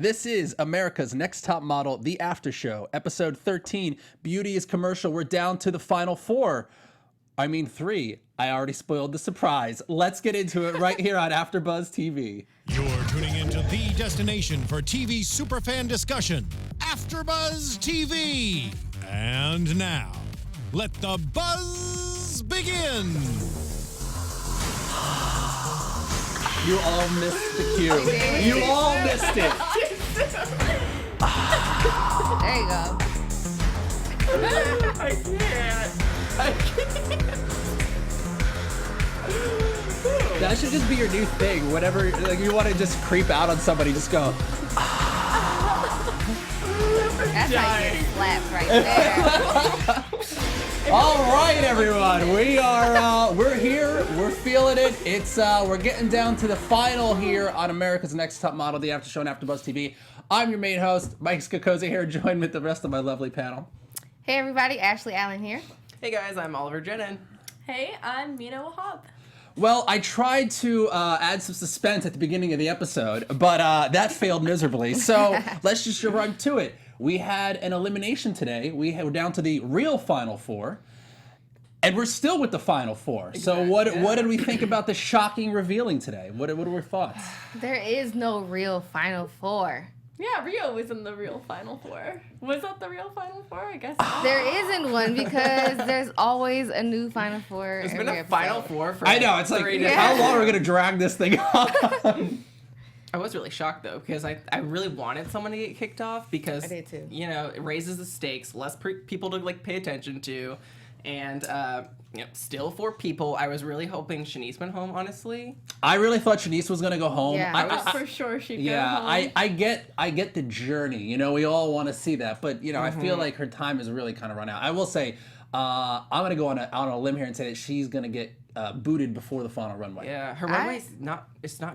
This is America's Next Top Model, The After Show, episode 13. Beauty is commercial. We're down to the final 3. I already spoiled the surprise. Let's get into it right here on AFTERBUZZ TV. You're tuning into the destination for TV superfan discussion, AFTERBUZZ TV. And now, let the buzz begin. You all missed the cue. You all missed it. There you go. I can't. That should just be your new thing. Whenever you want to just creep out on somebody, just go. That's how you get slapped right there. All right, everyone. We're here. We're feeling it. We're getting down to the final here on America's Next Top Model, the After Show on AFTERBUZZ TV. I'm your main host, Mike Scocozza here, joined with the rest of my lovely panel. Hey everybody, Ashley Allen here. Hey guys, I'm Oliver Drennan. Hey, I'm Mina Wahab. Well, I tried to add some suspense at the beginning of the episode, but that failed miserably. So let's just jump right to it. We had an elimination today. We're down to the real Final 4. And we're still with the Final 4. Exactly, So what did we think about the shocking revealing today? What were our thoughts? There is no real Final 4. Yeah, Rio was in the real Final 4. Was that the real Final 4? I guess not. There isn't one because there's always a new Final 4. There's been every a episode. Final 4 for I know, it's like, 3 days. how long are we going to drag this thing on? I was really shocked though because I really wanted someone to get kicked off because I did too. You know, it raises the stakes, less people to like pay attention to, and still 4 people. I was really hoping Shanice went home. Honestly, I really thought Shanice was going to go home. Yeah. I was for sure she'd go home. I get the journey. You know, we all want to see that, but you know, I feel like her time is really kind of run out. I will say, I'm gonna go on a limb here and say that she's gonna get booted before the final runway. yeah, her runway's not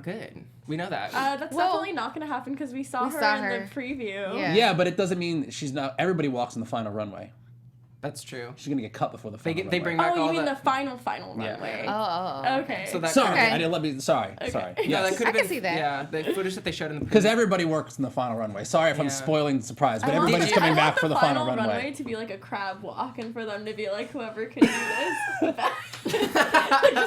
good. We know that. That's Well, definitely not going to happen because we saw her in the preview. Yeah. Yeah, but it doesn't mean she's not. Everybody walks in the final runway. That's true. She's gonna get cut before the final. They bring back Oh, all you mean the the final Yeah. runway? Oh. Okay. So that Sorry, Okay. I didn't let me. Sorry. No, Yes. that could have I can been, see that. Yeah, the footage that they showed in the Because everybody works in the final runway. Sorry if I'm Yeah. spoiling the surprise, but I want everybody's the- coming I back want for the final runway. to be like a crab walk and for them to be like, whoever can do this. Just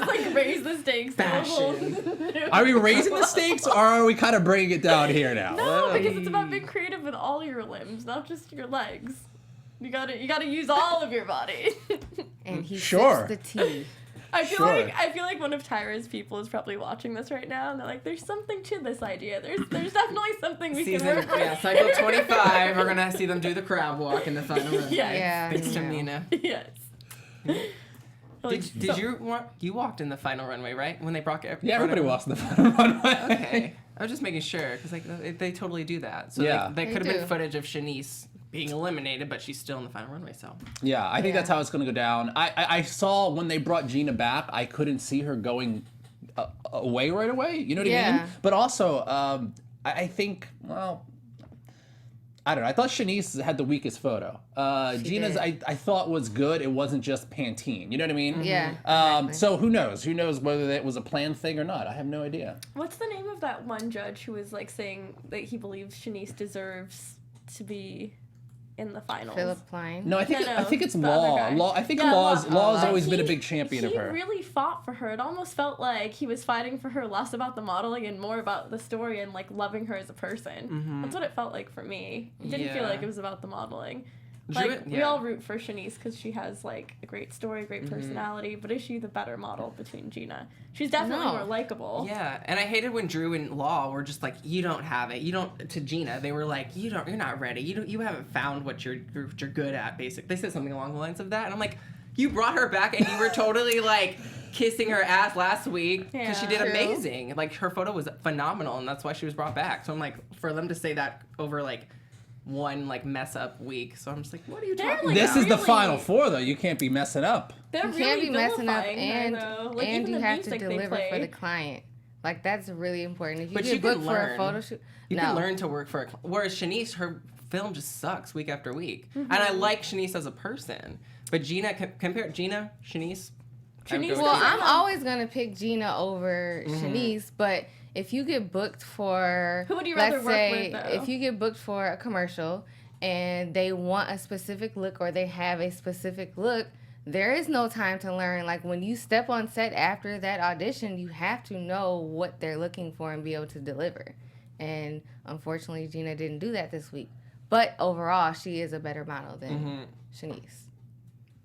like raise the stakes. Fashion. Are we raising the stakes, or are we kind of bringing it down here now? No, because it's about being creative with all your limbs, not just your legs. You gotta use all of your body. And he Sure. sips the tea. I feel Sure. like one of Tyra's people is probably watching this right now, and they're like, "There's something to this idea. There's definitely something we can work with." cycle 25. We're gonna see them do the crab walk in the final runway. Yes. Yeah. Thanks to yeah. Mina. Yes. Did you walked in the final runway, right? When they brought Yeah, everybody walks in the final runway. Okay, I was just making sure because like they totally do that. So Yeah. they They could have been do. footage of Shanice being eliminated, but she's still in the final runway. So Yeah, I think Yeah. that's how it's going to go down. I saw when they brought Gina back, I couldn't see her going away right away. You know what I Yeah. mean? But also, I think, well, I don't know. I thought Shanice had the weakest photo. Gina's, did. I thought was good. It wasn't just Pantene. You know what I mean? Yeah. Exactly. So who knows? Who knows whether that was a planned thing or not? I have no idea. What's the name of that one judge who was like saying that he believes Shanice deserves to be in the finals? Philip Klein. No, I think No, I think it's the other Law. guy. Law. I think Yeah, Law's Law. always been a He- big champion of her. He really fought for her. It almost felt like he was fighting for her less about the modeling and more about the story and like loving her as a person. That's what it felt like for me. It didn't feel Yeah. like it was about the modeling. Drew Like it- we yeah. all root for Shanice because she has like a great story, great personality. But is she the better model between Gina? She's definitely No. more likable. yeah, and I hated when Drew and Law were just like, you don't have it. You don't. To Gina, they were like, you're not ready. You haven't found what you're good at. Basically, they said something along the lines of that, and I'm like, you brought her back and you were totally like kissing her ass last week because she Yeah. did True. amazing. Like her photo was phenomenal, and that's why she was brought back. So I'm like, for them to say that over like one like mess up week, so I'm just like, what are you They're, talking like, This about? is the really- final 4, though. You can't be messing up. They're You really can't be messing up, vilifying and her, though. Like, and even you the have to music they deliver for play. the client. Like that's really important. If you But get you can booked for a learn. photo shoot, You no. can learn to work for whereas Shanice, her film just sucks week after week. And I like Shanice as a person. But Gina, compare Gina, Shanice. I would Shanice go with Well, Gina. I'm always gonna pick Gina over Shanice, but if you get booked for, Who would you rather let's work say, with, though? if you get booked for a commercial and they want a specific look or they have a specific look, there is no time to learn. Like, when you step on set after that audition, you have to know what they're looking for and be able to deliver. And unfortunately, Gina didn't do that this week. But overall, she is a better model than Shanice.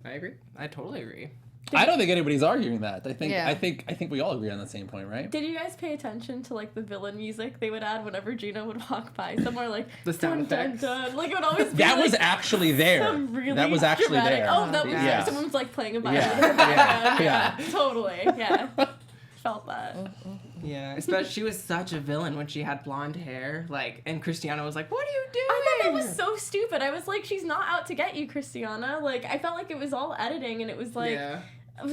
I agree. I totally agree. I don't think anybody's arguing that. I think Yeah. I think we all agree on the same point, right? Did you guys pay attention to like the villain music they would add whenever Gina would walk by? Somewhere like The sound dun, effects. dun, dun. Like it would always be That like, was actually there. some really That was actually dramatic. there. Oh, that was Yeah. someone's like playing a violin. Yeah. Yeah. Totally. Yeah. Felt that. Yeah, especially she was such a villain when she had blonde hair. Like, and Christiana was like, "What are you doing?" I thought that was so stupid. I was like, she's not out to get you, Christiana. Like, I felt like it was all editing, and it was like,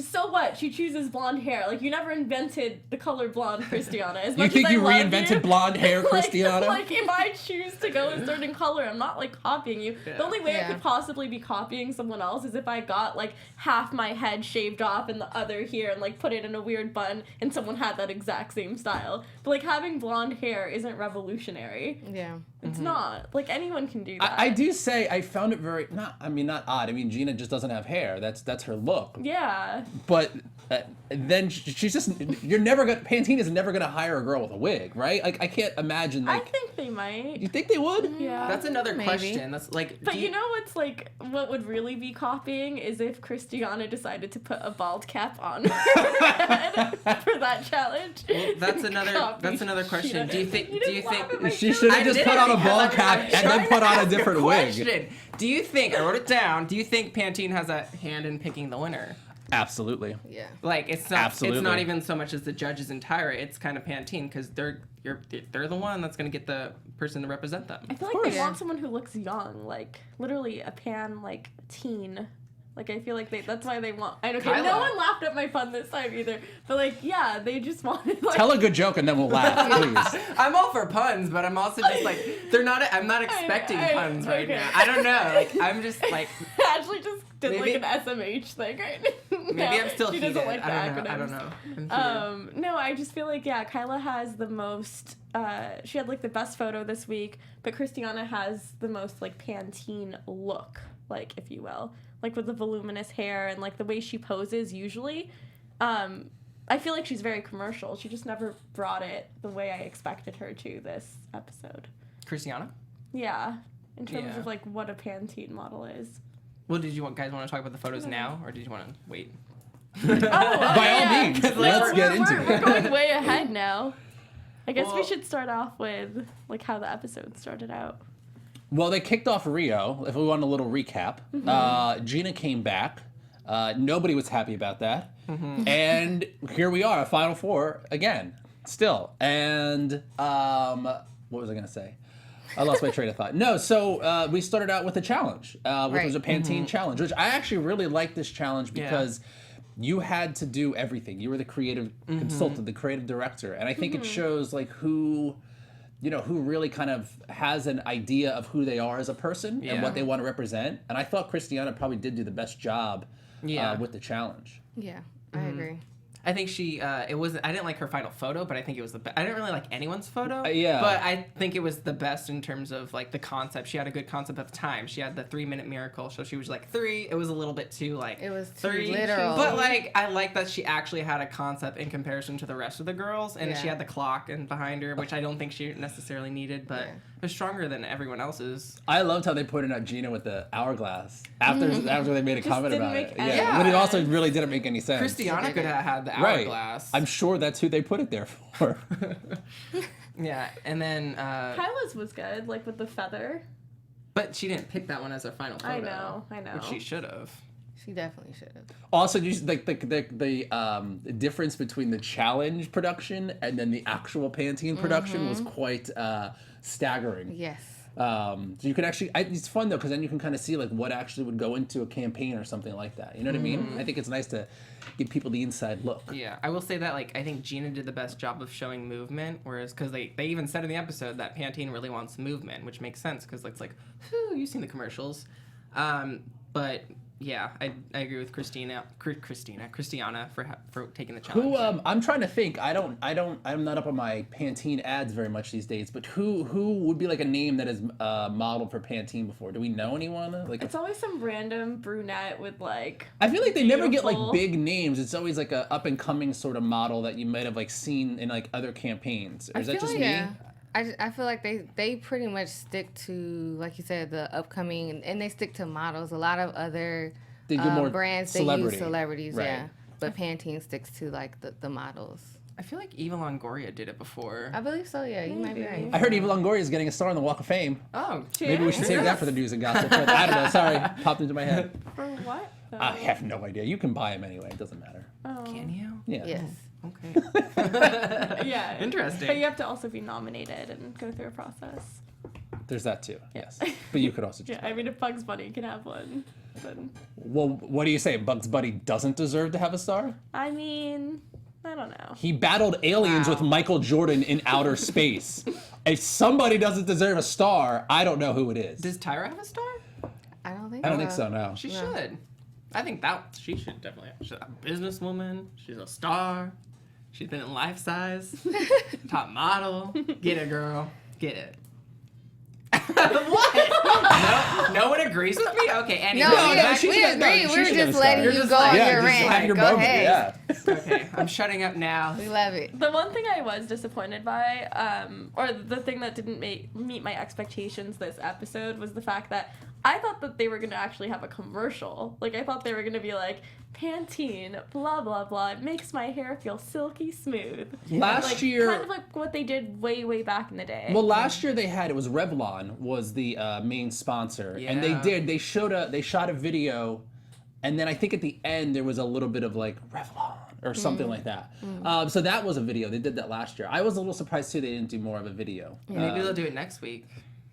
so what? She chooses blonde hair. Like, you never invented the color blonde, Christiana. As You much think as I you love reinvented you, blonde hair, Christiana? Like, if I choose to go a certain color, I'm not like copying you. Yeah. The only way I Yeah. could possibly be copying someone else is if I got like half my head shaved off and the other here and like put it in a weird bun, and someone had that exact same style. But like having blonde hair isn't revolutionary. Yeah. It's not. Like anyone can do that. I do say I found it very not odd. I mean, Gina just doesn't have hair. That's her look. Yeah. But then she's just Pantene is never gonna hire a girl with a wig, right? Like I can't imagine. I Like, think they might. you think they would? Yeah. That's another Maybe. question. That's like, But do you know what's like, what would really be copying is if Christiana decided to put a bald cap on her head for that challenge. Well, that's another. Copy. That's another question. Gina. Do you think? You Do you just laugh at my think? She should have I just did put it on a because bald I'm cap and then trying put to on a ask different wig. question. Do you think? I wrote it down. Do you think Pantene has a hand in picking the winner? Absolutely. Yeah. Like it's not. Absolutely. It's not even so much as the judges and Tyra. It's kind of Pantene because they're the one that's gonna get the person to represent them. I feel like course. they want someone who looks young, like literally a pan like teen. Like I feel like that's why they want. Okay, Kyla. no one laughed at my pun this time either. But like, yeah, they just wanted like. Tell a good joke and then we'll laugh, please. I'm all for puns, but I'm also just like I'm not expecting puns right okay. now. I don't know. Like I'm just like Ashley just did Maybe- like an SMH thing right now. maybe I'm still She heated. doesn't like the I acronyms. don't know. I'm heated. No, I just feel like Kyla has the most. She had like the best photo this week, but Christiana has the most like Pantene look, like if you will, like with the voluminous hair and like the way she poses usually. I feel like she's very commercial. She just never brought it the way I expected her to this episode. Christiana. Yeah, in terms Yeah. of like what a Pantene model is. Well, did you guys want to talk about the photos now, or did you want to wait? By all means, let's get into We're it. going way ahead now. I guess we Well- should start off with like how the episode started out. Well, they kicked off Rio. If we want a little recap, Gina came back. Nobody was happy about that, and here we are, Final Four again, still. And what was I gonna say? I lost my train of thought. No, so we started out with a challenge, which was a Pantene challenge, which I actually really liked this challenge because you had to do everything. You were the creative consultant, the creative director, and I think it shows like who really kind of has an idea of who they are as a person and what they want to represent. And I thought Christiana probably did do the best job with the challenge. Yeah, I agree. I think she, it was, I didn't like her final photo, but I think it was the best. I didn't really like anyone's photo. Yeah. But I think it was the best in terms of like the concept. She had a good concept at the time. She had the 3-minute miracle. So she was like 3. It was a little bit too like. It was too 3. literal. But like, I like that she actually had a concept in comparison to the rest of the girls. And she Yeah. had the clock and behind her, which I don't think she necessarily needed, but it was stronger than everyone else's. I loved how they pointed out Gina with the hourglass after they made a comment didn't about make it. any Yeah, but it also really didn't make any sense. Christiana could have had the Right. hourglass. I'm sure that's who they put it there for. Yeah, and then, Kyla's was good, like with the feather. but she didn't pick that one as her final photo. I know. Which she should have. She definitely should have. Also, just like the difference between the challenge production and then the actual Pantene production was quite staggering. Yes. So you can actually, it's fun though, because then you can kind of see like what actually would go into a campaign or something like that. You know what I mean? I think it's nice to give people the inside look. Yeah, I will say that like I think Gina did the best job of showing movement, whereas because they even said in the episode that Pantene really wants movement, which makes sense because it's like, whew, you've seen the commercials, but yeah, I agree with Christiana for taking the challenge. Who I'm trying to think. I'm not up on my Pantene ads very much these days. But who would be like a name that has modeled for Pantene before? Do we know anyone? Like It's always some random brunette with like. I feel like they never get like beautiful- big names. It's always like a up and coming sort of model that you might have like seen in like other campaigns. Or is that just me? Yeah. I feel like they pretty much stick to, like you said, the upcoming, and they stick to models. A lot of other They do more brands, they celebrity. use celebrities, Right. yeah. But Pantene sticks to like the models. I feel like Eva Longoria did it before. I believe so, yeah. You might be right. I heard Eva Longoria is getting a star on the Walk of Fame. Oh, Maybe we should save that for the news and gossip. But I don't know. Sorry, popped into my head. For what? though? I have no idea. You can buy them anyway. It doesn't matter. Oh. can you? Yeah. Yes. Okay. Yeah. Interesting. But you have to also be nominated and go through a process. There's that too. Yes. But you could also just. Yeah, I mean, if Bugs Bunny can have one, then. Well, what do you say? Bugs Bunny doesn't deserve to have a star? I mean, I don't know. He battled aliens with Michael Jordan in outer space. If somebody doesn't deserve a star, I don't know who it is. Does Tyra have a star? I don't think I don't think so. No. She should. I think that she should definitely. She's a businesswoman. She's a star. She's been in Life Size. Top model. Get it, girl. Get it. What? No one agrees with me? Okay, anyway. No, no, she we should- no, agree. she We were should have a just star. letting You're you just go like- on Yeah, your just have rant. your Go moment. ahead. Yeah. Okay, I'm shutting up now. We love it. The one thing I was disappointed by, or the thing that didn't meet my expectations this episode, was the fact that I thought that they were going to actually have a commercial. Like, I thought they were going to be like, Pantene, blah, blah, blah. It makes my hair feel silky smooth. Last Like, year. kind of like what they did way, way back in the day. Well, last year it was Revlon was the main sponsor, and they shot a video, and then I think at the end there was a little bit of like Revlon or something like that. So that was a video. They did that last year. I was a little surprised too they didn't do more of a video. Maybe they'll do it next week.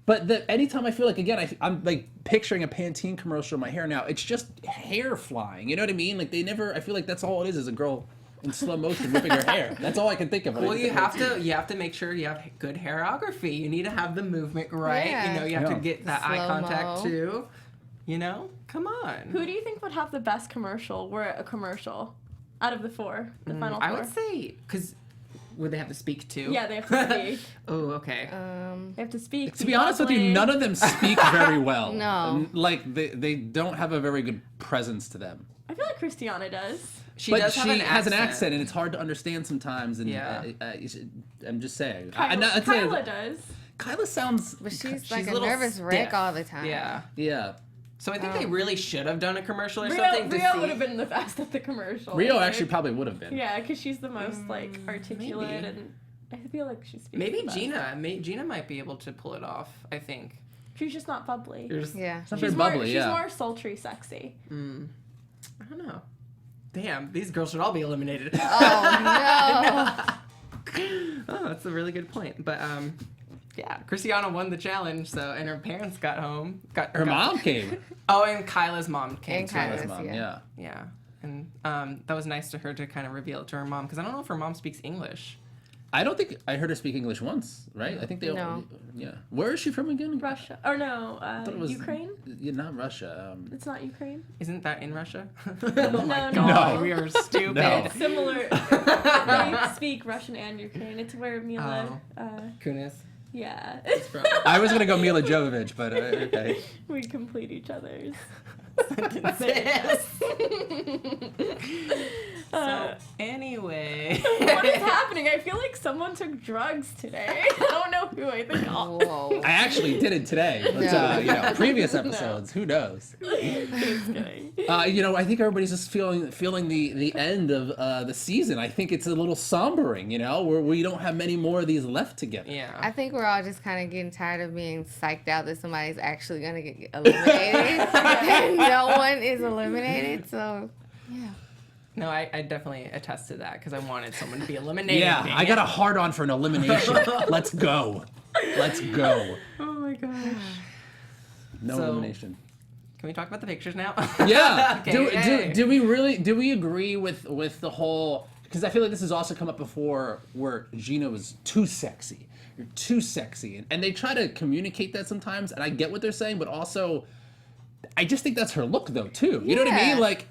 But anytime I feel like, again, I'm like picturing a Pantene commercial in my hair now, it's just hair flying. You know what I mean? Like I feel like that's all it is a girl in slow motion whipping her hair. That's all I can think of. Well, you have to make sure you have good hairography. You need to have the movement right. Yeah. You know, you have Yeah. to get that eye Slow-mo. contact too. You know, come on. Who do you think would have the best commercial were it a commercial out of the four, the final four? I would say, because would they have to speak too? Yeah, they have to speak. Oh, okay. They have to speak. To be honest with you, lovely. none of them speak very well. No. Like, they don't have a very good presence to them. I feel like Christiana does. She But does she have has an accent, and it's hard to understand sometimes. And Yeah. I'm just saying. Kyla does. Kyla sounds. But she's She's like a a little nervous wreck stiff. all the time. Yeah. Yeah. So I think they really should have done a commercial or Rio something to see. would have been the best at the commercial. Rio I actually think. probably would have been. Yeah, because she's the most like articulate, maybe. and I feel like she speaks. Maybe the best. Gina might be able to pull it off. I think. She's just not bubbly. You're just, Yeah. It's not She's very more, bubbly, she's yeah. more sultry, sexy. I don't know. Damn, these girls should all be eliminated. Oh Oh, that's a really good point. But yeah, Christiana won the challenge, so and her parents got home. Her mom came. Oh, and Kyla's mom came. And too. Kyla's Kyla's mom, yeah. yeah. Yeah, and that was nice to her to kind of reveal it to her mom because I don't know if her mom speaks English. I don't think I heard her speak English once, right? I think they. No. Yeah. Where is she from again? Russia, or no, I thought it was Ukraine. Yeah, not Russia. It's not Ukraine. Isn't that in Russia? No, No. We are stupid. No. Similar. They speak Russian and Ukraine. It's where Mila. Kunis. Yeah. I was gonna go Mila Jovovich, but okay. We complete each other's. So anyway, What is happening? I feel like someone took drugs today. I don't know who. I think all. Whoa. I actually did it today. But, previous episodes. Who knows? Just kidding. I think everybody's just feeling the end of the season. I think it's a little sombering. Where we don't have many more of these left together. I yeah. think we're all just kind of getting tired of being psyched out that somebody's actually going to get eliminated. And no one is eliminated, so yeah. No, I definitely attest to that because I wanted someone to be eliminated. Yeah, dang I it. got a hard on for an elimination. Let's go. Let's go. Oh my gosh. No So- elimination. Can we talk about the pictures now? Yeah. Okay, do we agree with the whole? Because I feel like this has also come up before, where Gina was too sexy. You're too sexy, and they try to communicate that sometimes, and I get what they're saying, but also, I just think that's her look though too. You know what I Yeah. mean? Like,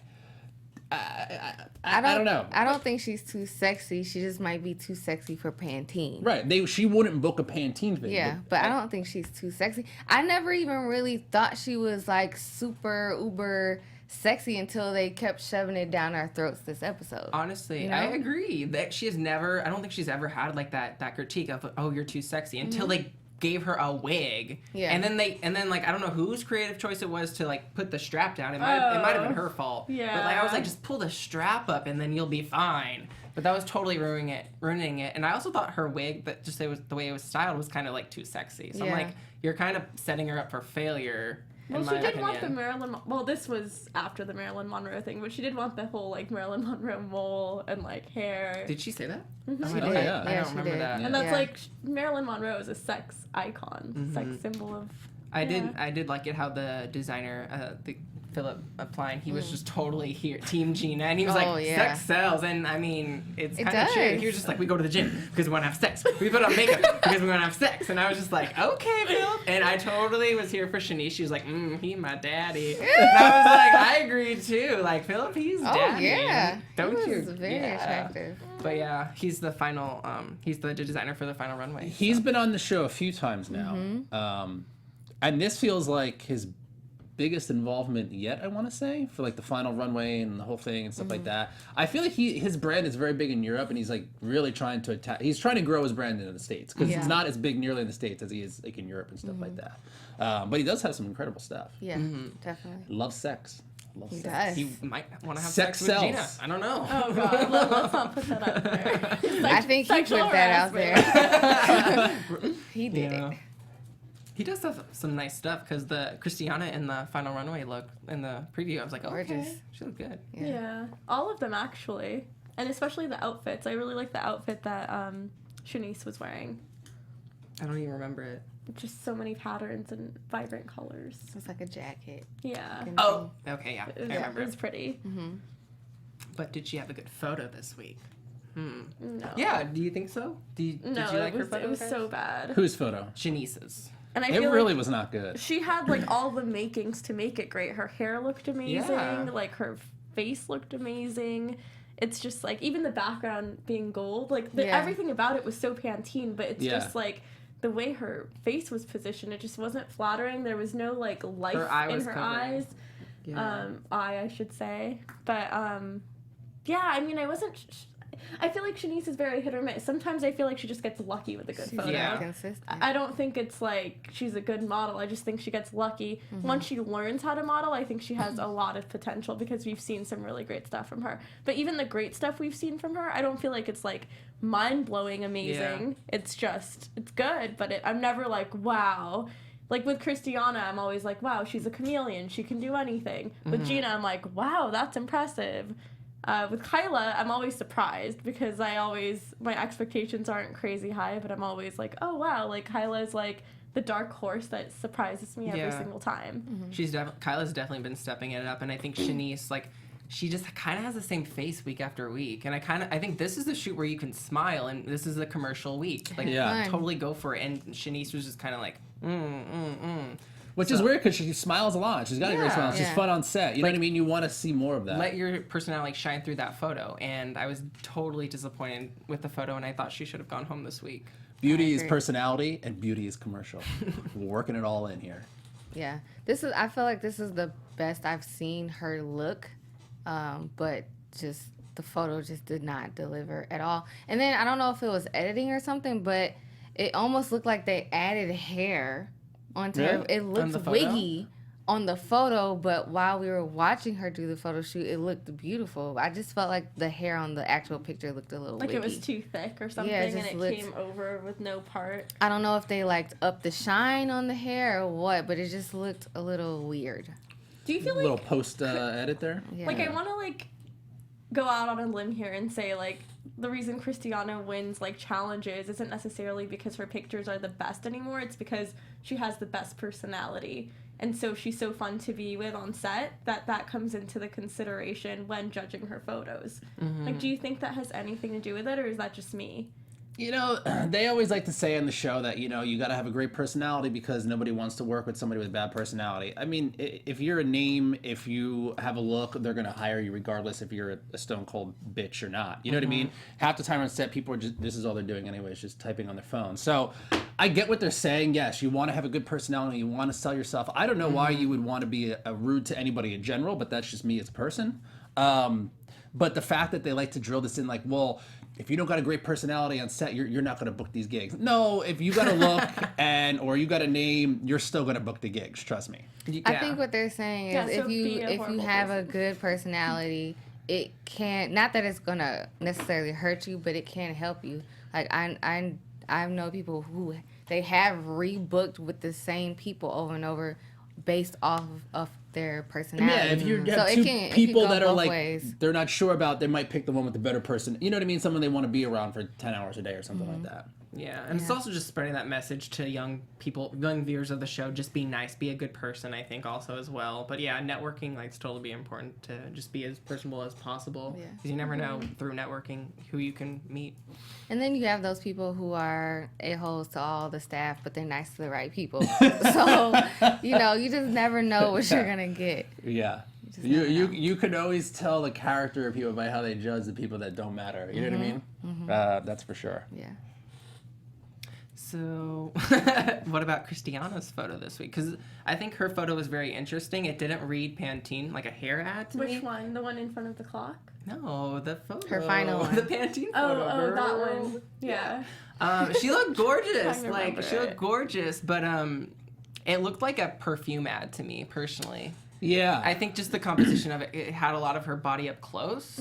I don't know. I don't think she's too sexy. She just might be too sexy for Pantene. Right. She wouldn't book a Pantene thing. Yeah, but I don't think she's too sexy. I never even really thought she was like super uber sexy until they kept shoving it down our throats this episode. Honestly, You know? I agree that she has never. I don't think she's ever had like that critique of, oh, you're too sexy, until they gave her a wig. Yeah. And then like I don't know whose creative choice it was to like put the strap down. It might have been her fault. Yeah. But like I was like, just pull the strap up and then you'll be fine. But that was totally ruining it. And I also thought her wig, that just it was the way it was styled, was kind of like too sexy. So I'm Yeah. like, you're kind of setting her up for failure. Well, in she my did want the opinion. Marilyn. Well, this was after the Marilyn Monroe thing, but she did want the whole like Marilyn Monroe mole and like hair. Did she say that? Mhm. Oh, She my did. God. yeah. I Yeah, don't she remember did. that. And that's Yeah. like Marilyn Monroe is a sex icon, sex symbol of. I did like it how the designer, the Philip Appline, he was just totally here, Team Gina, and he was Oh, like, yeah. sex sells, and I mean, it's It kind of true. does. He was just like, we go to the gym because we want to have sex. We put on makeup because we want to have sex, and I was just like, okay, Philip. And I totally was here for Shanice. She was like, he my daddy. And I was like, I agree too. Like, Philip, he's Oh daddy. yeah, Don't he you? was very Yeah. attractive. But yeah, he's the final, he's the designer for the final runway. He's been on the show a few times now. And this feels like his biggest involvement yet, I want to say, for like the final runway and the whole thing and stuff like that. I feel like his brand is very big in Europe, and he's like really trying to attack. He's trying to grow his brand in the States because Yeah. it's not as big nearly in the States as he is like in Europe and stuff like that. But he does have some incredible stuff. Yeah, definitely. Loves sex. Loves He sex. does. He might want to have Sex sex with Gina. sells. I don't know. Oh god, let's not put that out there. I think he put sexual that out harassment. there. He did Yeah. it. He does have some nice stuff because the Christiana in the final runway look in the preview, I was like, oh, Gorgeous. okay, she looked good. Yeah, all of them actually, and especially the outfits. I really like the outfit that Shanice was wearing. I don't even remember it. Just so many patterns and vibrant colors. It was like a jacket. Yeah, Oh, okay, yeah, it I was, remember it was it. pretty. But did she have a good photo this week? No. Yeah, do you think so? Did No, you like it her was, photo? it was guys? so bad. Whose photo? Shanice's. And I It feel really like was not good. she had like all the makings to make it great. Her hair looked amazing. Yeah. Like her face looked amazing. It's just like even the background being gold, like Yeah. everything about it was so Pantene, but it's Yeah. just like the way her face was positioned, it just wasn't flattering. There was no like life Her eye in was her covering. eyes. Yeah. I should say. But yeah, I mean, I feel like Shanice is very hit or miss. Sometimes I feel like she just gets lucky with a good She's photo. Yeah. very consistent. I don't think it's like she's a good model. I just think she gets lucky. Once she learns how to model, I think she has a lot of potential because we've seen some really great stuff from her. But even the great stuff we've seen from her, I don't feel like it's like mind-blowing amazing. It's good, but I'm never like, wow. Like with Christiana, I'm always like, wow, she's a chameleon. She can do anything. With Gina, I'm like, wow, that's impressive. With Kyla, I'm always surprised because my expectations aren't crazy high, but I'm always like, oh wow, like Kyla's like the dark horse that surprises me every Yeah. single time. Kyla's definitely been stepping it up, and I think Shanice, like, she just kind of has the same face week after week, and I think this is the shoot where you can smile, and this is the commercial week, like, Yeah. Fun. totally go for it. And Shanice was just kind of like, Which is weird because she smiles a lot. She's got a great Yeah. smile. She's Yeah. fun on set. You know what I mean? You want to see more of that. let your personality shine through that photo. And I was totally disappointed with the photo, and I thought she should have gone home this week. Beauty I is agree. personality and beauty is commercial. We're working it all in here. Yeah, I feel like this is the best I've seen her look, but just the photo just did not deliver at all. And then I don't know if it was editing or something, but it almost looked like they added hair onto her. Really? It On looked the photo? wiggy on the photo, but while we were watching her do the photo shoot, it looked beautiful. I just felt like the hair on the actual picture looked a little Like wiggy. it was too thick or something, Yeah, it and just it looked- came over with no part. I don't know if they like upped the shine on the hair or what, but it just looked a little weird. Do you feel A little like post edit there. Yeah. I want to like go out on a limb here and say like the reason Christiana wins like challenges isn't necessarily because her pictures are the best anymore. It's because she has the best personality, and so she's so fun to be with on set that comes into the consideration when judging her photos. Like, do you think that has anything to do with it, or is that just me? You know, they always like to say on the show that, you know, you got to have a great personality because nobody wants to work with somebody with bad personality. I mean, if you're a name, if you have a look, they're going to hire you regardless if you're a stone cold bitch or not. You know what I mean? Half the time on set, people are just, this is all they're doing anyways, just typing on their phone. So I get what they're saying. Yes, you want to have a good personality. You want to sell yourself. I don't know why you would want to be a rude to anybody in general, but that's just me as a person. But the fact that they like to drill this in like, well, if you don't got a great personality on set, you're not going to book these gigs. No, if you got a look or you got a name, you're still going to book the gigs. Trust me. Yeah. I think what they're saying is so be a if you horrible have person. a good personality, it can, not that it's going to necessarily hurt you, but it can help you. Like I know people who they have rebooked with the same people over and over based off of their personality. Yeah, if you have So two it people can go that are both like, ways. they're not sure about, they might pick the one with the better person. You know what I mean? Someone they want to be around for 10 hours a day or something like that. Yeah, and it's also just spreading that message to young people, young viewers of the show. Just be nice, be a good person. I think also as well. But yeah, networking it's totally be important to just be as personable as possible. Yeah. Because you never know through networking who you can meet. And then you have those people who are a-holes to all the staff, but they're nice to the right people. So, you know, you just never know what you're going to get. Yeah. just never know. You can always tell the character of people by how they judge the people that don't matter. You know what I mean? That's for sure. Yeah. So, what about Christiana's photo this week? Because I think her photo was very interesting. It didn't read Pantene like a hair ad to me. Which one? The one in front of the clock? No, the photo. Her final one. The Pantene photo. Oh, that girl. one. Yeah. She looked gorgeous. I remember She looked it. gorgeous, but it looked like a perfume ad to me personally. Yeah. I think just the composition of it, it had a lot of her body up close,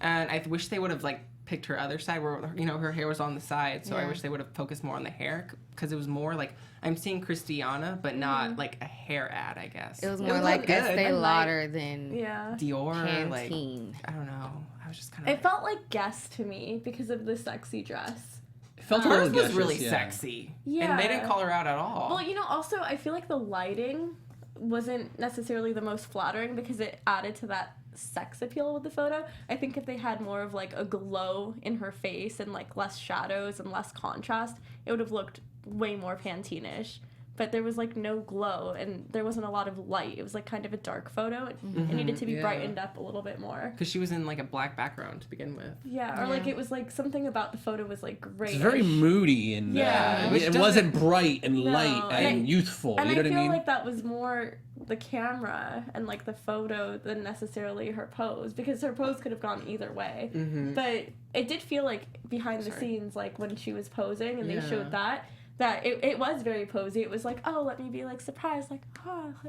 and I wish they would have picked her other side where her hair was on the side. So I Yeah. wish they would have focused more on the hair because it was more like I'm seeing Christiana, but not like a hair ad. I guess It was would more look like good. Estee And, Lauder than Yeah. Dior, like Pantene. I don't know. I was just kind It of. felt like Guess to me because of the sexy dress. It felt a Hers little was gushous, really yeah. sexy, Yeah. and they didn't call her out at all. Well, also, I feel like the lighting wasn't necessarily the most flattering because it added to that sex appeal with the photo. I think if they had more of a glow in her face and less shadows and less contrast, it would have looked way more Pantene-ish. But there was no glow and there wasn't a lot of light. It was kind of a dark photo. It needed to be yeah. brightened up a little bit more. Because she was in a black background to begin with. Yeah, or Yeah. it was something about the photo was great. It's very moody and Yeah. Which it doesn't- wasn't bright and No, light and and youthful. And You know I what I feel mean? like that was more the camera and the photo than necessarily her pose because her pose could have gone either way. But it did feel behind the scenes when she was posing and they Yeah. showed that it was very posy. It was oh, let me be surprised and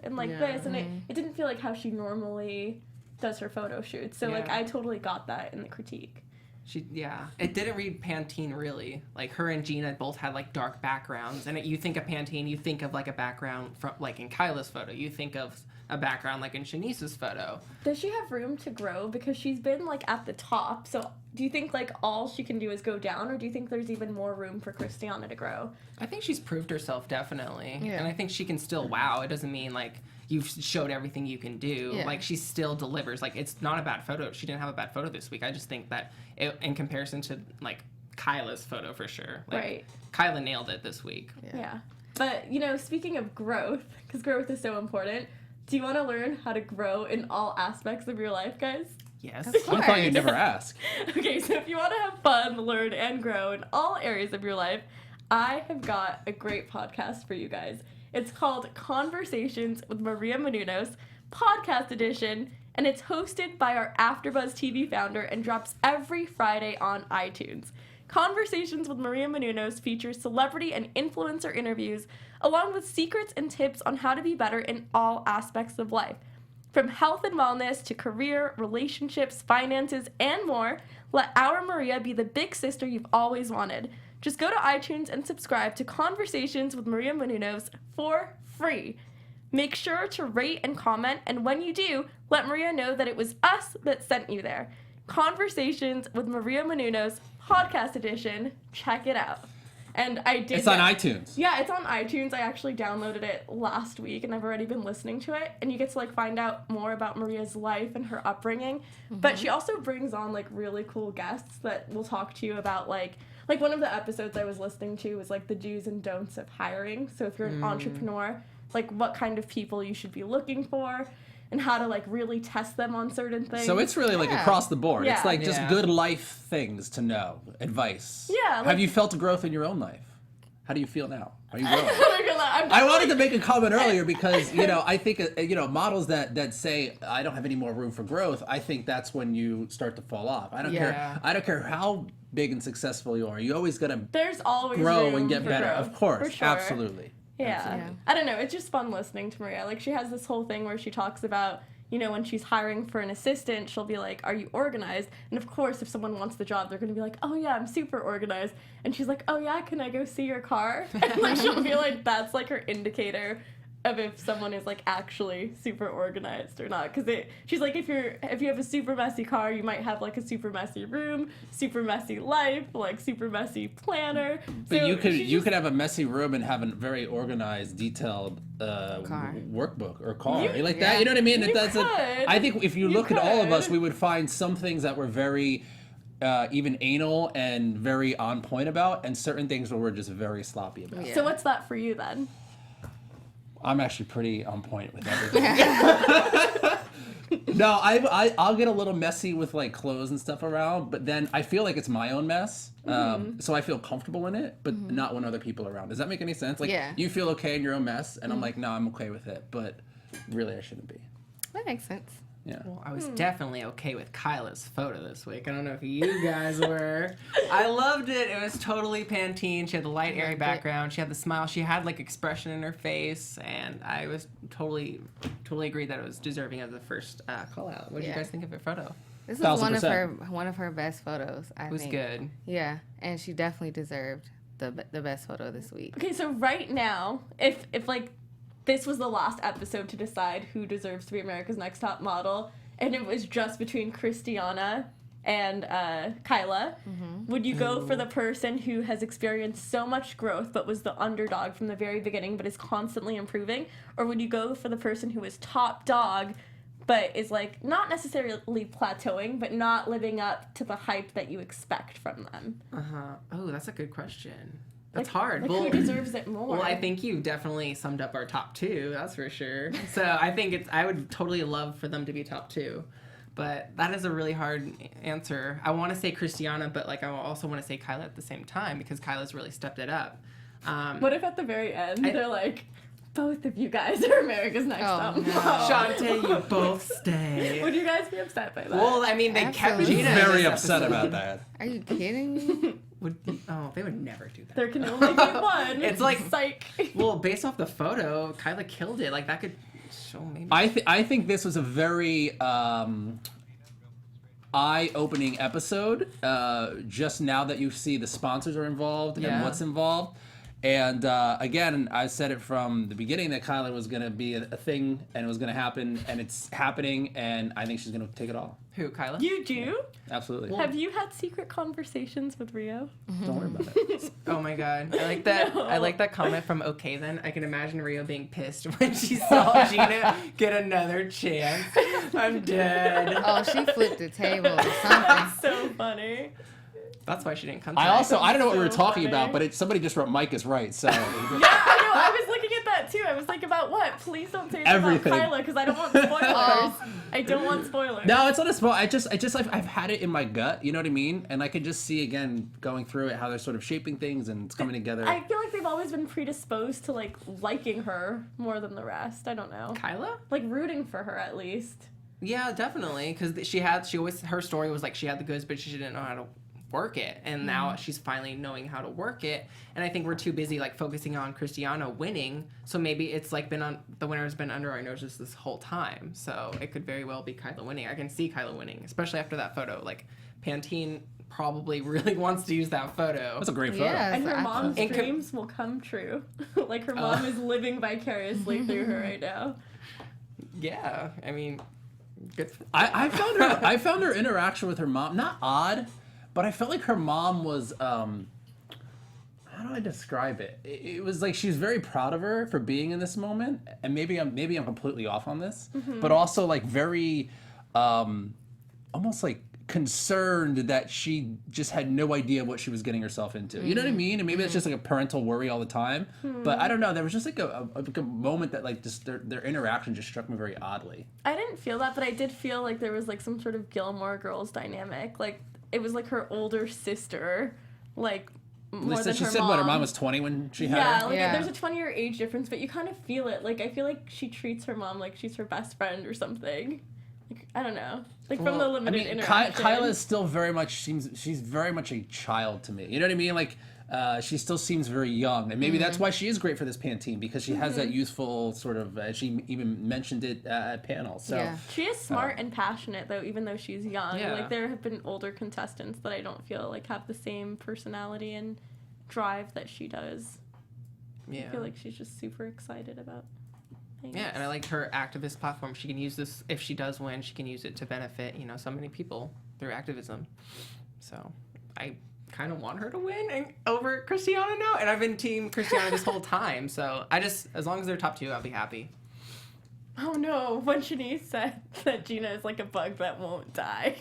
Yeah. this, and it didn't feel like how she normally does her photo shoots. So Yeah. I totally got that in the critique. It didn't read Pantene really. Her and Gina both had dark backgrounds, and you think of Pantene, you think of a background from in Kyla's photo. You think of a background in Shanice's photo. Does she have room to grow? Because she's been at the top. So do you think all she can do is go down, or do you think there's even more room for Christiana to grow? I think she's proved herself definitely, Yeah. and I think she can still wow. It doesn't mean you've showed everything you can do. Yeah. She still delivers. It's not a bad photo. She didn't have a bad photo this week. I just think that in comparison to Kyla's photo for sure. Right. Kyla nailed it this week. Yeah. But, speaking of growth, because growth is so important, do you want to learn how to grow in all aspects of your life, guys? Yes. I thought you'd never ask. Okay, so if you want to have fun, learn, and grow in all areas of your life, I have got a great podcast for you guys. It's called Conversations with Maria Menounos, podcast edition, and it's hosted by our AFTERBUZZ TV founder and drops every Friday on iTunes. Conversations with Maria Menounos features celebrity and influencer interviews, along with secrets and tips on how to be better in all aspects of life. From health and wellness to career, relationships, finances, and more, let our Maria be the big sister you've always wanted. Just go to iTunes and subscribe to Conversations with Maria Menounos for free. Make sure to rate and comment, and when you do, let Maria know that it was us that sent you there. Conversations with Maria Menounos, podcast edition. Check it out. And I did. It's on iTunes. Yeah, it's on iTunes. I actually downloaded it last week, and I've already been listening to it. And you get to find out more about Maria's life and her upbringing. But she also brings on really cool guests that will talk to you about Like one of the episodes I was listening to was like the do's and don'ts of hiring. So if you're an entrepreneur, like what kind of people you should be looking for and how to like really test them on certain things. So it's really like Yeah. across the board. It's Yeah. like just Yeah. good life things to know, advice. Yeah, Have like- you felt growth in your own life? How do you feel now? Are you growing? I'm I wanted to make a comment earlier because, I think, models that say, I don't have any more room for growth, I think that's when you start to fall off. I don't Yeah. care how big and successful you are. You always got to There's always grow room and get for better. growth, Of course. for sure. Absolutely. Yeah. Yeah. I don't know. It's just fun listening to Maria. Like, she has this whole thing where she talks about, when she's hiring for an assistant, she'll be like, are you organized? And of course, if someone wants the job, they're going to be like, oh, yeah, I'm super organized. And she's like, oh, yeah, can I go see your car? And, like, she'll be like, that's, like, her indicator of if someone is, like, actually super organized or not. Because she's like, if you have a super messy car, you might have, like, a super messy room, super messy life, like, super messy planner. But So you she's could have a messy room and have a very organized, detailed workbook or car like that. You know what I mean? You That's could. I think if you You look at all of us, could. we would find some things that were very even anal and very on point about, and certain things where we're just very sloppy about. Yeah. So what's that for you then? I'm actually pretty on point with everything. No, I'll get a little messy with like clothes and stuff around, but then I feel like it's my own mess, so I feel comfortable in it, but not when other people are around. Does that make any sense? Like Yeah. you feel okay in your own mess, and I'm like, no, I'm okay with it, but really I shouldn't be. That makes sense. Yeah. Well, I was definitely okay with Kyla's photo this week. I don't know if you guys were. I loved it. It was totally Pantene. She had the light, airy Loved it. background. She had the smile. She had like expression in her face, and I was totally agreed that it was deserving of the first call out. What did you Yeah. guys think of her photo? This was one of 1000%. her best photos. I It was think. good. Yeah, and she definitely deserved the best photo this week. Okay, so right now, if like this was the last episode to decide who deserves to be America's Next Top Model, and it was just between Christiana and Kyla, would you go for the person who has experienced so much growth but was the underdog from the very beginning but is constantly improving? Or would you go for the person who is top dog but is like not necessarily plateauing but not living up to the hype that you expect from them? Oh, that's a good question. That's hard. Like, Well, who deserves it more? Well, I think you definitely summed up our top two, that's for sure. So I think I would totally love for them to be top two. But that is a really hard answer. I want to say Christiana, but like I also want to say Kyla at the same time because Kyla's really stepped it up. What if at the very end they're like, both of you guys are America's Next Top no. Model? Shantae, you both stay. Would you guys be upset by that? Well, I mean, they kept Absolutely. Gina. in Very this upset episode. about that. Are you kidding me? They would never do that. there can only be one. It's like- psych. Well, based off the photo, Kyla killed it. Like that could show maybe. I think this was a very eye-opening episode. Just now that you see the sponsors are involved and Yeah. what's involved, and again, I said it from the beginning that Kyla was going to be a thing and it was going to happen, and it's happening, and I think she's going to take it all. Who, Kyla? You do? Absolutely. Have you had secret conversations with Rio? Don't worry about it. Oh my god. I like that. No. I like that comment from Okay Then. I can imagine Rio being pissed when she saw Gina get another chance. I'm dead. Oh, she flipped the table or something. That's so funny. That's why she didn't come. I tonight. don't know what we were So talking funny. about, but somebody just wrote Mike is right, so. Yeah, I know. I was looking at that too. I was like, about what? Please don't say anything Everything. about Kyla because I don't want spoilers. I don't want spoilers. No, it's not a spoil. I just like I've had it in my gut, you know what I mean? And I could just see again going through it how they're sort of shaping things and it's coming together. I feel like they've always been predisposed to like liking her more than the rest. I don't know. Kyla? Like rooting for her at least. Yeah, definitely. Because her story was like she had the goods, but she didn't know how to work it, and now she's finally knowing how to work it. And I think we're too busy like focusing on Christiana winning, so maybe it's like the winner has been under our noses this whole time, so it could very well be Kyla winning. I can see Kyla winning, especially after that photo. Like Pantene probably really wants to use that photo. That's a great photo. Yeah. And her Yes, mom's And dreams will come true. Like her mom is living vicariously through her right now. Yeah, I mean, good. I found her interaction with her mom not odd, but I felt like her mom was how do I describe it? It was like she was very proud of her for being in this moment, and maybe I'm completely off on this, but also like very almost like concerned that she just had no idea what she was getting herself into. You know what I mean? And maybe that's just like a parental worry all the time. But I don't know. There was just like a moment that like just their interaction just struck me very oddly. I didn't feel that, but I did feel like there was like some sort of Gilmore Girls dynamic. Like it was like her older sister, like more than She her said mom. what, her mom was 20 when she had Yeah, her? like Yeah. there's a 20-year age difference, but you kind of feel it. Like I feel like she treats her mom like she's her best friend or something. Like I don't know. Like from the I limited mean, interaction. Kyla is still very much she's very much a child to me. You know what I mean? Like she still seems very young, and maybe that's why she is great for this Pantene, because she has that youthful sort of. She even mentioned it at panel. So Yeah. She is smart and passionate, though, even though she's young. Yeah. Like, there have been older contestants that I don't feel, like, have the same personality and drive that she does. Yeah. I feel like she's just super excited about things. Yeah, and I like her activist platform. She can use this, if she does win, she can use it to benefit, so many people through activism. So I kind of want her to win over Christiana now, and I've been team Christiana this whole time. So as long as they're top 2, I'll be happy. Oh, no. When Shanice said that Gina is like a bug that won't die.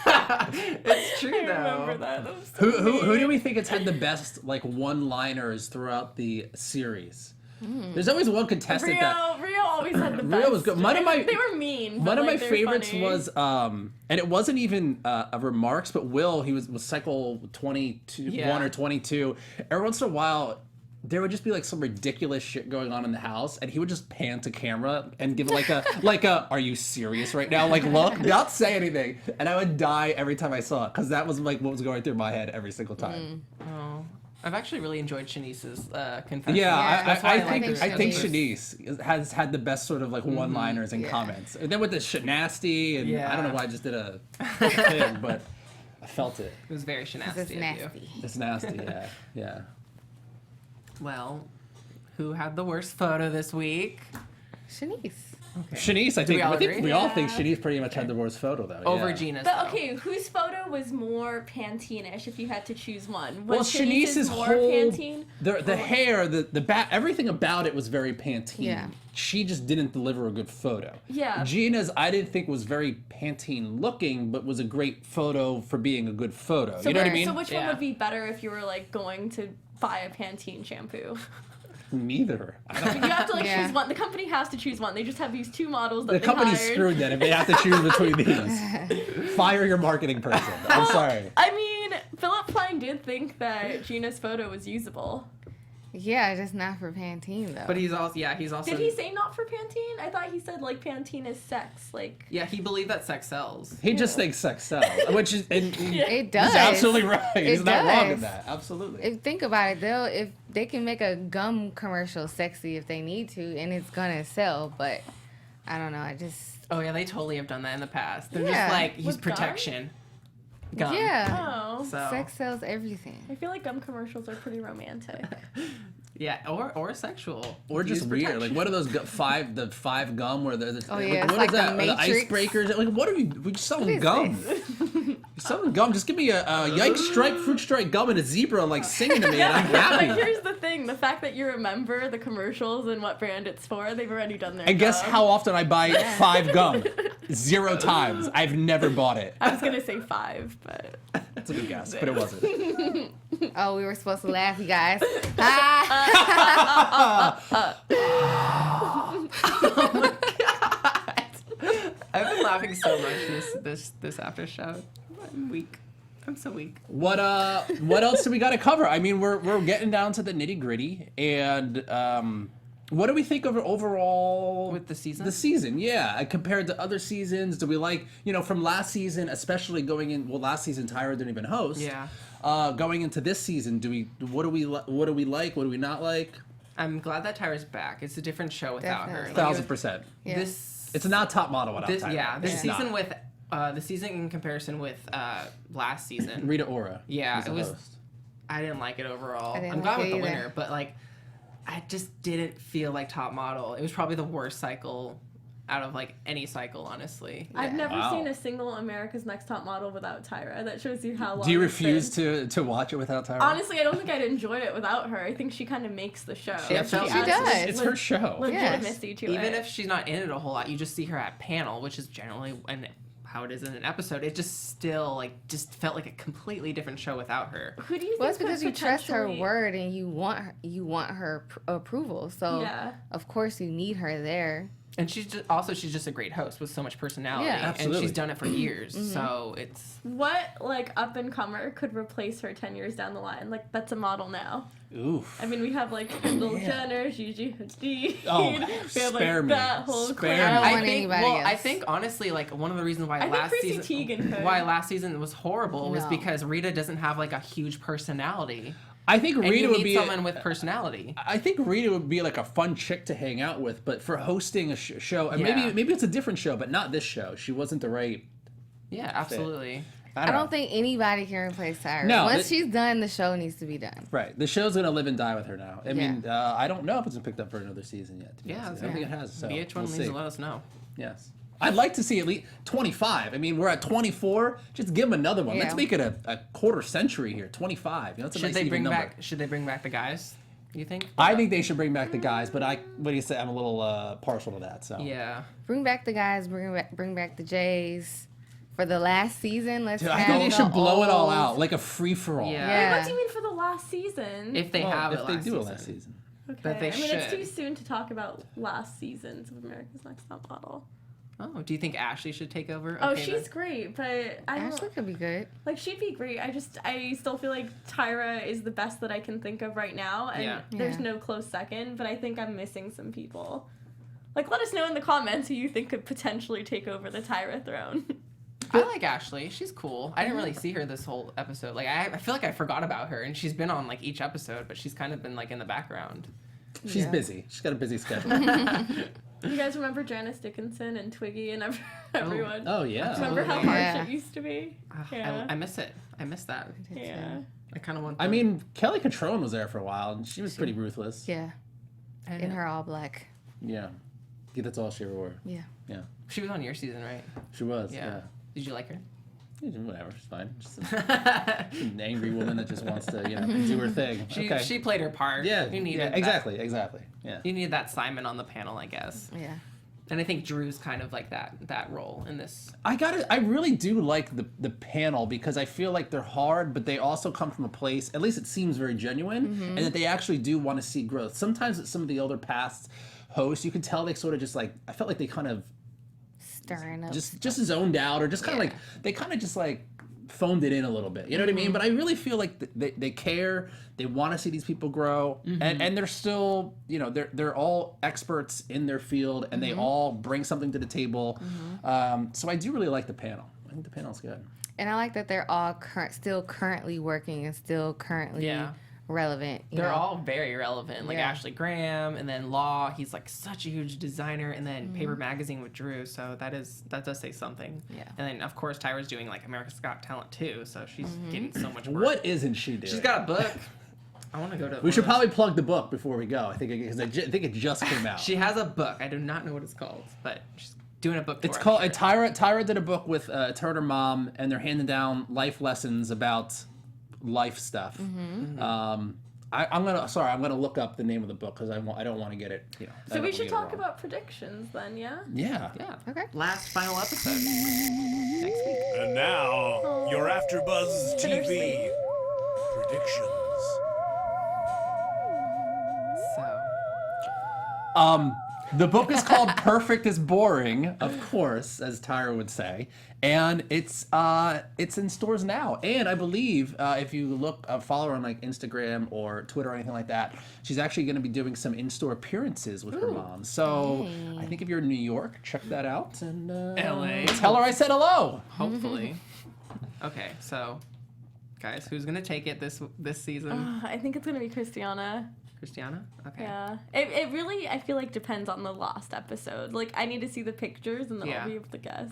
It's true, I though. remember that. That was so who do mean. we think has had the best like one-liners throughout the series? There's always one contestant that Rio always had the best. Rio was good. One of my- They were mean. But one of my like, they were favorites funny. was and it wasn't even a remarks, but Will, he was cycle 22 Yeah. 1 or 22. Every once in a while there would just be like some ridiculous shit going on in the house, and he would just pan to camera and give like a are you serious right now, like look, not say anything, and I would die every time I saw it, because that was like what was going through my head every single time. Oh, I've actually really enjoyed Shanice's confession. Yeah, That's I why I think like I think her. Shanice has had the best sort of like one-liners and Yeah. comments, and then with the shit nasty, and I don't know Yeah. why I just did a thing, but I felt it. It was very Shanasty It's of you. nasty. It's nasty, yeah. Well, who had the worst photo this week? Shanice. Shanice, I we think all I think agree? we all think Yeah. Shanice pretty much had the worst photo though. Over yeah. Gina's, But though. okay, whose photo was more Pantene-ish if you had to choose one? Well, Was Shanice's more whole Pantene? the hair, the back, everything about it was very Pantene. Yeah. She just didn't deliver a good photo. Yeah. Gina's I didn't think was very Pantene looking, but was a great photo for being a good photo. So you know what I which- mean? So which one Yeah. would be better if you were like going to buy a Pantene shampoo? Neither. I don't You have to like Yeah. choose one. The company has to choose one. They just have these 2 models that The they company's hired. screwed then if they have to choose between these. Fire your marketing person. I'm sorry. I mean, Philip Klein did think that Gina's photo was usable. Yeah, just not for Pantene though. But he's also Did he say not for Pantene? I thought he said like Pantene is sex. Like Yeah, he believed that sex sells. He just thinks sex sells, which is and it does. he's absolutely right. He's It not wrong in does. that. Absolutely. If think about it, if they can make a gum commercial sexy if they need to, and it's gonna sell. But I don't know. I just Oh yeah, they totally have done that in the past. They're Yeah. just like use With gum? protection. Gum. yeah. oh, So Sex sells everything. I feel like gum commercials are pretty romantic. yeah, or sexual. Or just Use weird. Like protection. what are those five gum where the Oh, yeah, like, it's what like is that? the Or the Matrix. icebreakers. Like what are we just selling is gum? You're selling gum. Just give me a yikes strike, fruit strike gum and a zebra like singing to me and I'm But happy. here's the thing: the fact that you remember the commercials and what brand it's for, they've already done their. And guess job. how often I buy 5 gum? 0 times. I've never bought it. I was gonna say 5, but That's a good guess, but it wasn't. Oh, we were supposed to laugh, you guys. I've been laughing so much this after show. I'm weak. I'm so weak. What else do we got to cover? I mean, we're getting down to the nitty gritty, and what do we think of overall With the season? The season, yeah, compared to other seasons. Do we like from last season, especially going in? Well, last season Tyra didn't even host. Yeah. Going into this season, what do we like? What do we not like? I'm glad that Tyra's back. It's a different show without her. Definitely. Like, 1,000%. Yeah. This It's not top model without Tyra. yeah, this It's season not. with the season in comparison with last season. Rita Ora. Yeah, was the it was- host. I didn't like it overall. I didn't I'm glad like with it the either. winner, but like I just didn't feel like top model. It was probably the worst cycle out of like any cycle, honestly. I've Yeah. never Wow. seen a single America's Next Top Model without Tyra. That shows you how long. Do you it's refuse been. to watch it without Tyra? Honestly, I don't think I'd enjoy it without her. I think she kind of makes the show. She Like, absolutely adds does. this It's her show. Legitimacy to Even it. if she's not in it a whole lot, you just see her at panel, which is generally and how it is in an episode, it just still just felt like a completely different show without her. Who do you think? Well, it's because you trust her potentially- word and you want her approval. So Yeah. of course you need her there. And she's just a great host with so much personality. Yeah. Absolutely. And she's done it for years. So it's What up and comer could replace her 10 years down the line? Like that's a model now. Oof. I mean, we have like Kendall Jenner, Gigi Hadid. Oh, we have spare me. that whole Spare clan. me. I don't I want think, anybody well, else. I think honestly, one of the reasons why I think last Chrissy season Teigen could. why last season was horrible was No. because Rita doesn't have a huge personality. I think And Rita you would need be someone with personality. I think Rita would be like a fun chick to hang out with, but for hosting a show, and Yeah. maybe it's a different show, but not this show. She wasn't the right. Yeah, absolutely. I don't think anybody can replace Tyra. No, Once she's done, the show needs to be done. Right, the show's gonna live and die with her now. I mean, Yeah. I don't know if it's been picked up for another season yet. To be Yeah, honest. I don't think it has. So VH1 we'll needs see. to let us know. Yes. I'd like to see at least 25. I mean, we're at 24. Just give them another one. Yeah. Let's make it a quarter century here. 25. That's a Should nice they even bring number. back? Should they bring back the guys? You think? I think they should bring back the guys, but what do you say? I'm a little partial to that. So Yeah. Bring back the guys. Bring back the Jays for the last season. Let's Dude, have I think they the should blow it all old- out like a free for all. Yeah. Yeah. What do you mean for the last season? If they have it if they last do season. it last season. okay. but they I mean, it's should. too soon to talk about last seasons of America's Next Top Model. Oh, do you think Ashley should take over? Oh, Okay, she's then. great, but I don't Ashley could be good. she'd be great. I still feel like Tyra is the best that I can think of right now, and Yeah. there's Yeah. no close second. But I think I'm missing some people. Let us know in the comments who you think could potentially take over the Tyra throne. I like Ashley. She's cool. I didn't really see her this whole episode. I feel like I forgot about her, and she's been on each episode, but she's kind of been in the background. She's Yeah. busy. She's got a busy schedule. You guys remember Janice Dickinson and Twiggy and everyone? Oh yeah. Remember how Absolutely. harsh Yeah. it used to be? Yeah. I miss it. I miss that. Yeah. I kind of want. I mean, Kelly Catrone was there for a while, and she was pretty ruthless. Yeah. In her all black. Yeah. Yeah, that's all she ever wore. Yeah. Yeah. She was on your season, right? She was. Yeah. Yeah. Did you like her? Whatever, it's fine. Just an angry woman that just wants to, do her thing. Okay. She played her part. Yeah. You needed yeah, that. exactly. Yeah. You needed that Simon on the panel, I guess. Yeah. And I think Drew's kind of like that role in this. I really do like the panel because I feel like they're hard, but they also come from a place, at least it seems very genuine, and that they actually do want to see growth. Sometimes at some of the older past hosts, you can tell they sort of just I felt like they kind of Stirring up. just zoned out or just kind of they kind of just phoned it in a little bit. You know what I mean? But I really feel like they care. They want to see these people grow, and they're still, they're all experts in their field, and they all bring something to the table. So I do really like the panel. I think the panel's good. And I like that they're all still currently working and still currently relevant. They're all very relevant. Like Yeah. Ashley Graham, and then Law. He's such a huge designer, and then Paper Magazine with Drew. So that does say something. Yeah. And then of course Tyra's doing America's Got Talent too. So she's getting so much work. What isn't she doing? She's got a book. I want to go to. We should probably plug the book before we go. I think because I think it just came out. She has a book. I do not know what it's called, but she's doing a book tour. It's I'm called sure. Tyra did a book with her and her mom, and they're handing down life lessons about life stuff. I'm gonna look up the name of the book because I don't want to get it. So we should talk about predictions then, yeah? Yeah. Yeah. Okay. Last final episode next week. And now, your AfterBuzz TV predictions. So. The book is called Perfect is Boring, of course, as Tyra would say, and it's in stores now. And I believe if you follow her on Instagram or Twitter or anything like that, she's actually going to be doing some in-store appearances with her mom. So I think if you're in New York, check that out and LA. tell her I said hello. Hopefully. Okay, so guys, who's gonna take it this season? I think it's gonna be Christiana. Christiana? Okay. Yeah. It really, I feel depends on the last episode. I need to see the pictures and then Yeah. I'll be able to guess.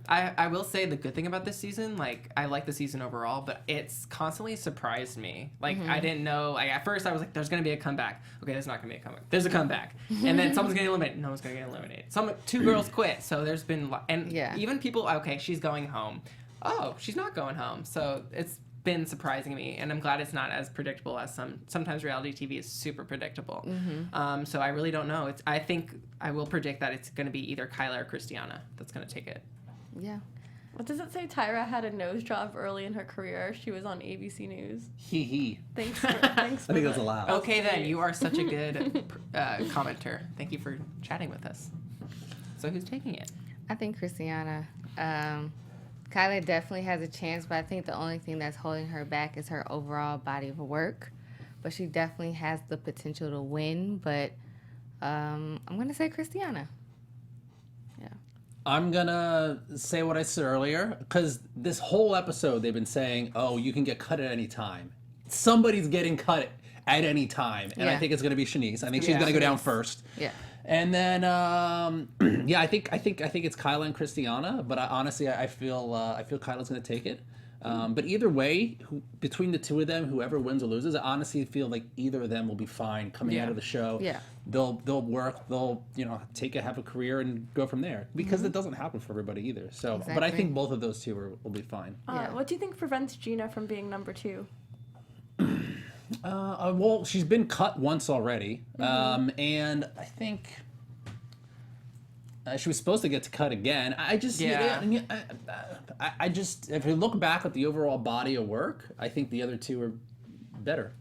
I will say the good thing about this season, I like the season overall, but it's constantly surprised me. I didn't know, at first I was like, there's going to be a comeback. Okay, there's not going to be a comeback. There's a comeback. And then someone's going to get eliminated. No one's going to get eliminated. Two girls quit. So there's been, and even people, okay, she's going home. Oh, she's not going home. So it's been surprising me, and I'm glad it's not as predictable as sometimes reality TV is super predictable. So I really don't know. I think I will predict that it's going to be either Kyla or Christiana that's going to take it. Yeah. What does it say? Tyra had a nose job early in her career. She was on ABC News. Hee. Thanks for I think that's allowed. Okay, then you are such a good commenter. Thank you for chatting with us. So who's taking it? I think Christiana. Kyla definitely has a chance, but I think the only thing that's holding her back is her overall body of work. But she definitely has the potential to win. But I'm going to say Christiana. Yeah. I'm gonna say what I said earlier, because this whole episode they've been saying, oh, you can get cut at any time. Somebody's getting cut at any time, and I Yeah. think it's gonna be Shanice. I think she's gonna go down first. Yeah. And then, yeah, I think it's Kyla and Christiana, but honestly, I feel Kyla's gonna take it. But either way, between the two of them, whoever wins or loses, I honestly feel like either of them will be fine coming out of the show. Yeah. They'll work, they'll have a career and go from there, because it doesn't happen for everybody either. So, but I Exactly. think both of those two will be fine. Yeah. What do you think prevents Gina from being number 2? Well, she's been cut once already, and I think she was supposed to get to cut again. I just, I just, if you look back at the overall body of work, I think the other two are better.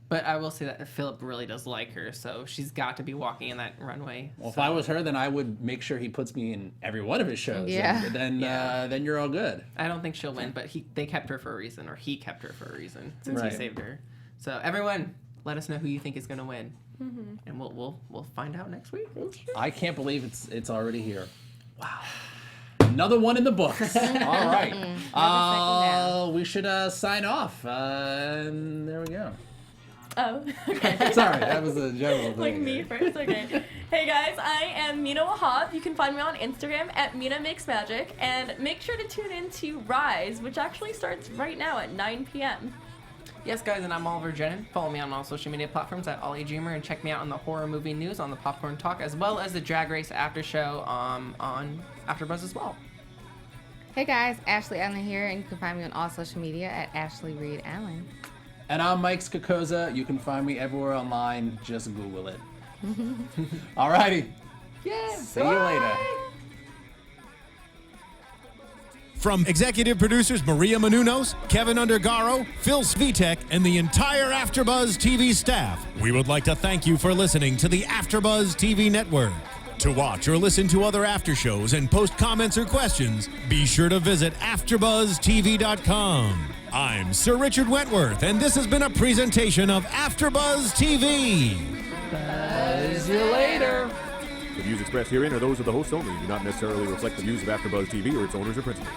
But I will say that Philip really does like her, so she's got to be walking in that runway. Well, if I was her, then I would make sure he puts me in every one of his shows. Yeah. And then you're all good. I don't think she'll win, but they kept her for a reason, or he kept her for a reason, since Right. he saved her. So everyone, let us know who you think is going to win, and we'll find out next week. I can't believe it's already here. Wow. Another one in the books. All right. We should sign off. And there we go. Oh, okay. Sorry, that was a general thing. Like me first, okay. Hey guys, I am Mina Wahab. You can find me on Instagram at Mina Makes Magic, and make sure to tune in to Rise, which actually starts right now at 9 p.m. Yes, guys, and I'm Oliver Drennan. Follow me on all social media platforms at OllieDreamer, and check me out on the horror movie news on the Popcorn Talk, as well as the Drag Race After Show on AfterBuzz as well. Hey guys, Ashley Allen here, and you can find me on all social media at Ashley Reed Allen. And I'm Mike Scocozza. You can find me everywhere online. Just Google it. Alrighty. Yeah. See you later. From executive producers Maria Menounos, Kevin Undergaro, Phil Svitek, and the entire AfterBuzz TV staff, we would like to thank you for listening to the AfterBuzz TV network. To watch or listen to other after shows and post comments or questions, be sure to visit AfterBuzzTV.com. I'm Sir Richard Wentworth, and this has been a presentation of AfterBuzz TV. See you later. The views expressed herein are those of the hosts only and do not necessarily reflect the views of AfterBuzz TV or its owners or principals.